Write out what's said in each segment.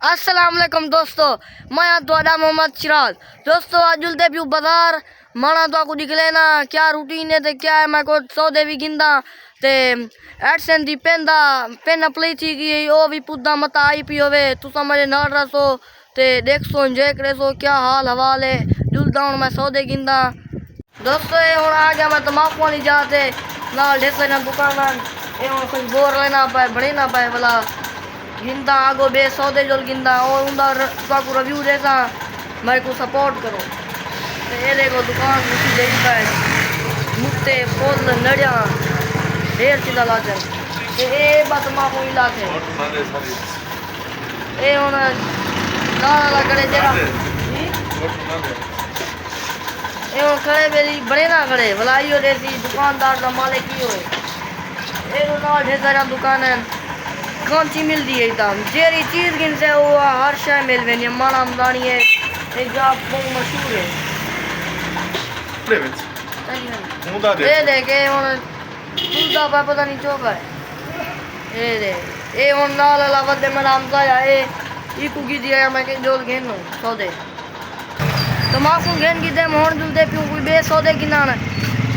अस्सलाम वालेकुम दोस्तों, मैं ਤੁਹਾਡਾ मोहम्मद सिराज। दोस्तों आज जुलते पियो बाजार माना तो आपको दिख लेना क्या रूटीन है ते क्या है। मैं को सौदे भी गिंदा ते एडसन दी पेन प्ले थी गई ओ भी पुदा मत आई पी होवे तुसा मेरे नाल रसो ते देखसो एंजॉय करेसो क्या हाल हवाल है। जुलदा हूं मैं सौदे गिंदा दोस्तों। ये हुन आ गया मैं तमाकू वाली जाते नाल ढेसे ना दुकान ये हुन कुछ बोर लेना पाए बड़े ना पाए वाला गिंदा आगो बे सौदे जोल गिंदा और उंदा को रिव्यू देता मेरे को सपोर्ट करो। तो ये देखो दुकान मुझे देखता है मुत्ते फुल नड़िया ढेर चीज़ा लाते ये बात माँ को लाते ये हूँ ना करे जरा ये हूँ खड़े मेरी बड़े ना खड़े भलाई हो देती दुकानदार का मालिक ही होए ये ना ढेर सारा दुकान है कौन सी मिलती है एकदम जेरी चीज़ गिन से वो हर शय मिल वेनी माना मदानी है एक जगह बहुत मशहूर है ये देखे तुलदा पा पता नहीं चौका है ये हुन नाल ला वदे मेरा हमसा है ये कुकी दिया मैं के जोल घेन सौदे तमाकू घेन की दे मोहन जुलदे पियो कोई बे सौदे गिनाना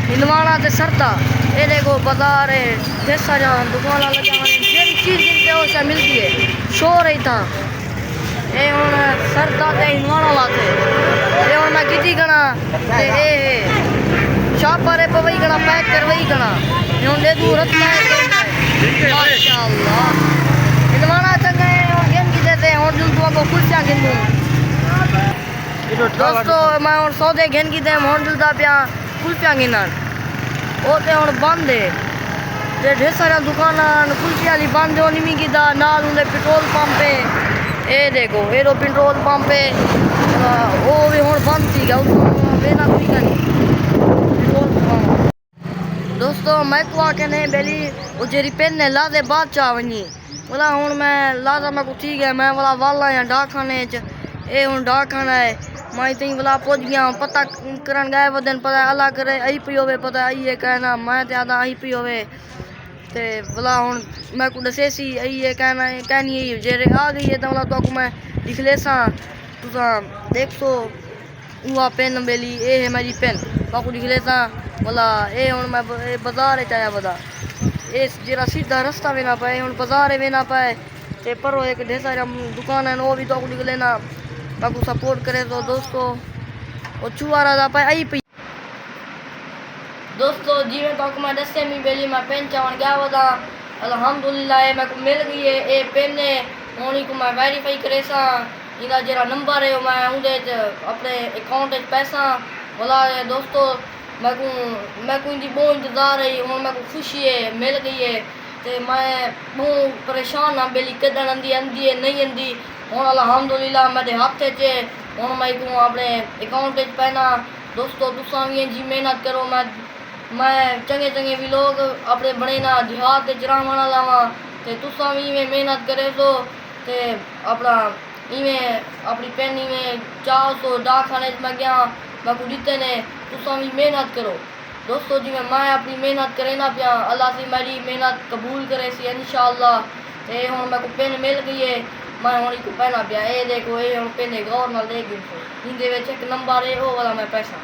हिंदवाना ते सरता ये देखो बाजार है जैसा जहाँ दुकान लगा जेरी चीज़ गिनते हो सा मिलती है शोर है था ये हुन सरता ते हिंदवाना लाते ये हुन मैं किती गना ते ए शापर है पवई गना पैक करवई गना ये हुन दे दूर रखना है माशाअल्लाह हिंदवाना चंगा है हुन गेम की देते हुन जुल तो को कुछ गिन दोस्तों मैं हुन सौदे घेन की दे हुन जुलदा पिया कुल्फियां गिनन वो तो हुन बंद है ते ढेर सारा दुकान कुल्फी वाली बंद हो निमी की दा नाल उंदे पेट्रोल पंप है ये देखो ये तो पेट्रोल पंप है वो भी हुन बंद थी गया बेना कोई नहीं पेट्रोल पंप। दोस्तों मैं को आके नहीं बेली वो जेरी पेन ने ला दे बाद चा वनी बोला हुन मैं लादा मैं को ठीक है मैं वाला वाला या डाकखाने च ये हुन डाकखाना है मैं तीन वाला पहुंच गया पता करन गए वदन पता अल्लाह करे आई पी होवे पता आई है कहना मैं ते आदा आई पी होवे ते वाला हुन मैं को दसे सी आई है कहना कहनी है जेरे आ गई है तो वाला तो को मैं लिख लेसा तुसा देखो उवा पेन बेली ए है मेरी पेन बाकू लिख लेसा वाला ए हुन मैं बाजार चाया बदा ए जेरा सीधा रास्ता में ना पाए हुन बाजार में ना पाए ते परो एक ढेर सारा दुकान है वो भी तो लिख लेना बाकू सपोर्ट करे तो दोस्तों वो चुआरा दा पाए आई पी दोस्तों जी मैं तो मैं दसे मी बेली मैं पेन चावन गया वदा अल्हम्दुलिल्लाह मैं को मिल गई है ए पेन ने होनी को मैं वेरीफाई करे सा इदा जेरा नंबर है मैं उदे अपने अकाउंट में पैसा बोला दोस्तों मैं को इंदी बहुत इंतजार है हुन मैं को खुशी है मिल गई है ते मैं बहुत परेशान ना बेली कदन आंदी आंदी है नहीं आंदी हुन अल्हम्दुलिल्लाह मेरे हाथ च हुन मैं को अपने अकाउंट में पैना दोस्तों तुसा भी जी मेहनत करो मैं चंगे चंगे भी लोग अपने बने ना देहात के चरावना लावा ते तुसा भी में मेहनत करे तो ते अपना इवें अपनी पेन में चाहो तो डाकखाने में गया मैं को जीते ने तुसा भी मेहनत करो दोस्तों जी मैं अपनी मेहनत करे ना पिया अल्लाह से मेरी मेहनत कबूल करे सी इंशाअल्लाह। ते हुन मैं को पेन मिल गई है मैं हुन को पहना पिया ये देखो ये हुन पेन गौर नाल देख इन दे विच एक नंबर है वो वाला मैं पैसा